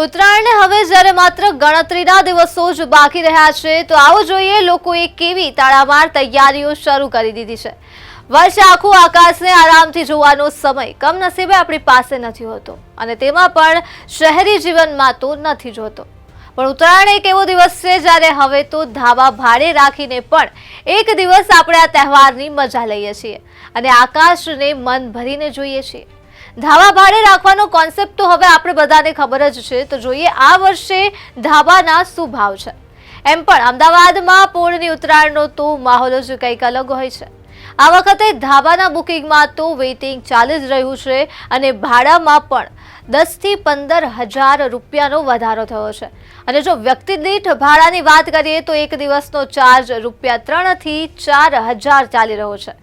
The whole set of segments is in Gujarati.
ઉત્તરાયણને હવે જ્યારે માત્ર ગણતરીના દિવસો જ બાકી રહ્યા છે તો આવો જોઈએ લોકોએ કેવી તાળામાર તૈયારીઓ શરૂ કરી દીધી છે। વર્ષ આખું આકાશને આરામથી જોવાનો સમય કમનસીબે આપણી પાસે નથી હોતો અને તેમાં પણ શહેરી જીવનમાં તો નથી જોતો। પણ ઉત્તરાયણ એક એવો દિવસ છે જ્યારે હવે તો ધાબા ભાડે રાખીને પણ એક દિવસ આપણે આ તહેવારની મજા લઈએ છીએ અને આકાશને મન ભરીને જોઈએ છીએ। ધાબા ભાડે રાખવાનો કોન્સેપ્ટ તો હવે આપણે બધાને ખબર જ છે, તો જોઈએ આ વર્ષે ધાબાના શું ભાવ છે। એમ પણ અમદાવાદમાં પોળની ઉત્તરાયણનો તો માહોલ જ કંઈક અલગ હોય છે। આ વખતે ધાબાના બુકિંગમાં તો વેઇટિંગ ચાલી જ રહ્યું છે અને ભાડામાં પણ 10 થી 15,000 રૂપિયાનો વધારો થયો છે અને જો વ્યક્તિ દીઠ ભાડાની વાત કરીએ તો એક દિવસનો ચાર્જ ₹3 થી 4,000 ચાલી રહ્યો છે।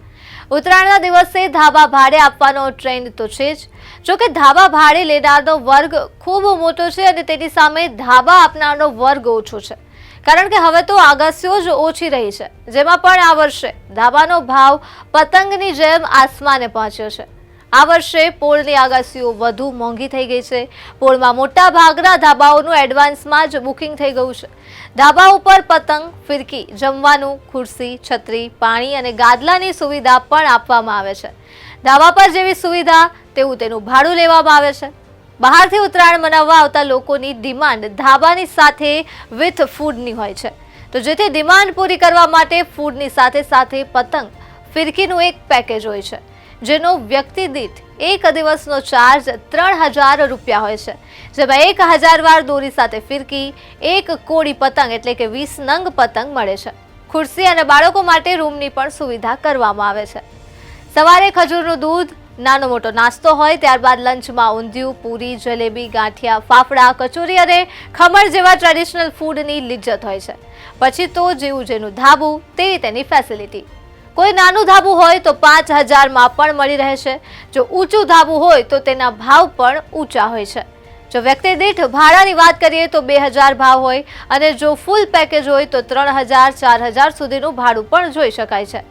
ઉત્તરાયણના દિવસે ધાબા ભાડે આપવાનો ટ્રેન્ડ તો છે જ, જોકે ધાબા ભાડે લેનારનો વર્ગ ખૂબ મોટો છે અને તેની સામે ધાબા આપનારનો વર્ગ ઓછો છે, કારણ કે હવે તો આગાસીઓ જ ઓછી રહી છે, જેમાં પણ આ વર્ષે ધાબાનો ભાવ પતંગની જેમ આસમાને પહોંચ્યો છે। આ વર્ષે પોળની આગાસીઓ વધુ મોંઘી થઈ ગઈ છે। પોળમાં મોટા ભાગના ધાબાઓનું એડવાન્સમાં જ બુકિંગ થઈ ગયું છે। ધાબા ઉપર પતંગ, ફિરકી, જમવાનું, ખુરશી, છત્રી, પાણી અને ગાદલાની સુવિધા પણ આપવામાં આવે છે। ધાબા પર જેવી સુવિધા તેવું તેનું ભાડું લેવામાં આવે છે। બહારથી ઉત્તરાયણ મનાવવા આવતા લોકોની ડિમાન્ડ ધાબાની સાથે વિથ ફૂડની હોય છે, તો જેથી ડિમાન્ડ પૂરી કરવા માટે ફૂડની સાથે સાથે પતંગ, ફિરકીનું એક પેકેજ હોય છે, જેનો વ્યક્તિ દીઠ એક દિવસનો ચાર્જ 3,000 રૂપિયા હોય છે, જેમાં 1,000 વાર દોરી સાથે ફિરકી, એક કોડી પતંગ એટલે કે 20 નંગ પતંગ મળે છે। ખુરશી અને બાળકો માટે રૂમની પણ સુવિધા કરવામાં આવે છે। સવારે ખજૂરનું દૂધ, નાનો મોટો નાસ્તો હોય, ત્યારબાદ લંચમાં ઊંધિયું, પૂરી, જલેબી, ગાંઠિયા, ફાફડા, કચોરી અને ખમણ જેવા ટ્રેડિશનલ ફૂડની લિજ્જત હોય છે। પછી તો જેવું જેનું ધાબું તેવી તેની ફેસિલિટી। કોઈ નાનું ધાબું હોય તો 5,000 પણ મળી રહે છે। જો ઊંચું ધાબું હોય તો તેના ભાવ પણ ઊંચા હોય છે। જો વ્યક્તિ દીઠ ભાડાની વાત કરીએ તો 2,000 ભાવ હોય અને જો ફૂલ પેકેજ હોય તો 3,000 4,000 સુધીનું ભાડું પણ જોઈ શકાય છે,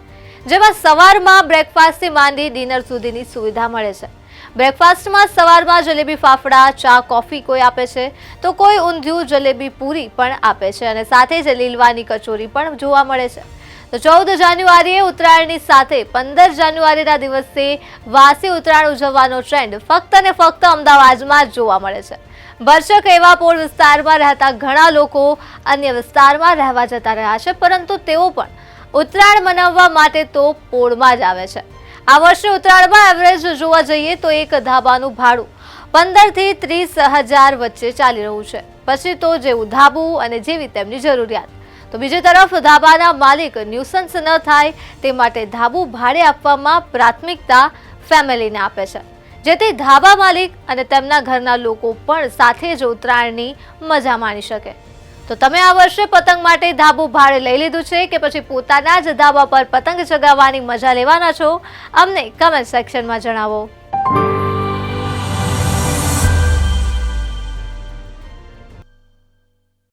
જેમાં સવારમાં બ્રેકફાસ્ટથી માંડી ડિનર સુધીની સુવિધા મળે છે। બ્રેકફાસ્ટમાં સવારમાં જલેબી, ફાફડા, ચા, કોફી કોઈ આપે છે તો કોઈ ઊંધિયું, જલેબી, પૂરી પણ આપે છે અને સાથે જ લીલવાની કચોરી પણ જોવા મળે છે। તો 14 જાન્યુઆરીએ ઉત્તરાયણની સાથે 15 જાન્યુઆરીના દિવસે વાસી ઉત્તરાયણ ઉજવવાનો ટ્રેન્ડ ફક્ત અને ફક્ત અમદાવાદમાં જ જોવા મળે છે। ભરચક એવા પોળ વિસ્તારમાં રહેતા ઘણા લોકો અન્ય વિસ્તારમાં રહેવા જતા રહ્યા છે, પરંતુ તેઓ પણ ઉત્તરાયણ મનાવવા માટે તો પોળમાં જ આવે છે। આ વર્ષે ઉત્તરાયણમાં એવરેજ જોવા જઈએ તો એક ધાબાનું ભાડું 15 થી 30,000 વચ્ચે ચાલી રહ્યું છે। પછી તો જેવું ધાબું અને જેવી તેમની જરૂરિયાત। તો બીજી તરફ ધાબાના માલિક ન્યુસન્સ ન થાય તે માટે ધાબું ભાડે આપવામાં પ્રાથમિકતા ફેમિલીને આપે છે, જેથી ધાબા માલિક અને તેમના ઘરના લોકો પણ સાથે જ ઉત્તરાયણની મજા માણી શકે। તો તમે આ વર્ષે પતંગ માટે ધાબું ભાડે લઈ લીધું છે કે પછી પોતાના જ ધાબા પર પતંગ ચગાવવાની મજા લેવાના છો? અમને કમેન્ટ સેક્શનમાં જણાવો।